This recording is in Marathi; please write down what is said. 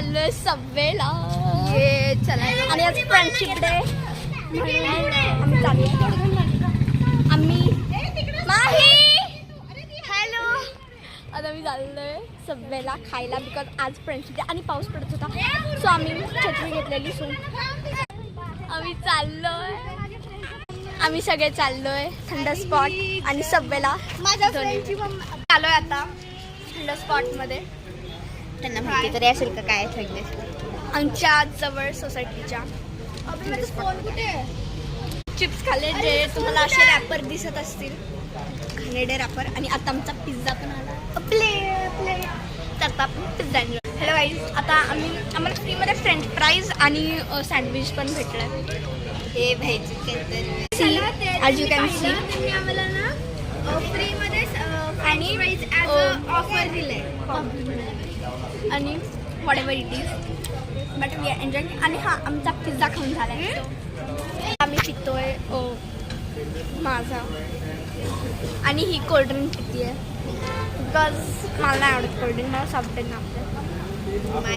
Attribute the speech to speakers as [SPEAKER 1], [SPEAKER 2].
[SPEAKER 1] चाललोय सबवेला.
[SPEAKER 2] ये चला.
[SPEAKER 1] आणि आज फ्रेंडशिप डे आम्ही चाललोय. आम्ही माही हॅलो. आता मी चाललोय सबवेला खायला बिकॉज आज फ्रेंडशिप डे आणि पाऊस पडत होता. सो आम्ही छत्री घेतलेली. सो आम्ही चाललोय. आम्ही सगळे चाललोय थंड स्पॉट आणि सबवेला. चाललोय आता थंड स्पॉट मध्ये.
[SPEAKER 2] त्यांना माहिती तरी असेल का काय थंड.
[SPEAKER 1] आमच्या जवळ सोसायटीच्या चिप्स खाल्ले जे तुम्हाला असे रॅपर दिसत असतील. घाणेरडे रॅपर. आणि आता आमचा पिझ्झा पण आला. तर आता आपण पिझ्झा आणला. Hello guys. आता आम्हाला फ्रीमध्ये फ्रेंच फ्राईज आणि सँडविच पण भेटलं.
[SPEAKER 2] हे भाईची काहीतरी
[SPEAKER 1] see as you can see.
[SPEAKER 2] आम्हाला ना फ्रीमध्ये
[SPEAKER 1] आणि
[SPEAKER 2] ऑफर दिलंय.
[SPEAKER 1] आणि whatever it is but we are enjoy. आणि हा आमचा पिझ्झा खाऊन झाला आहे. आम्ही पितोय माझा. आणि ही कोल्ड्रिंक पिती आहे बिकॉज मला नाही आवडत कोल्ड्रिंक. मला सापडेल ना आपल्या.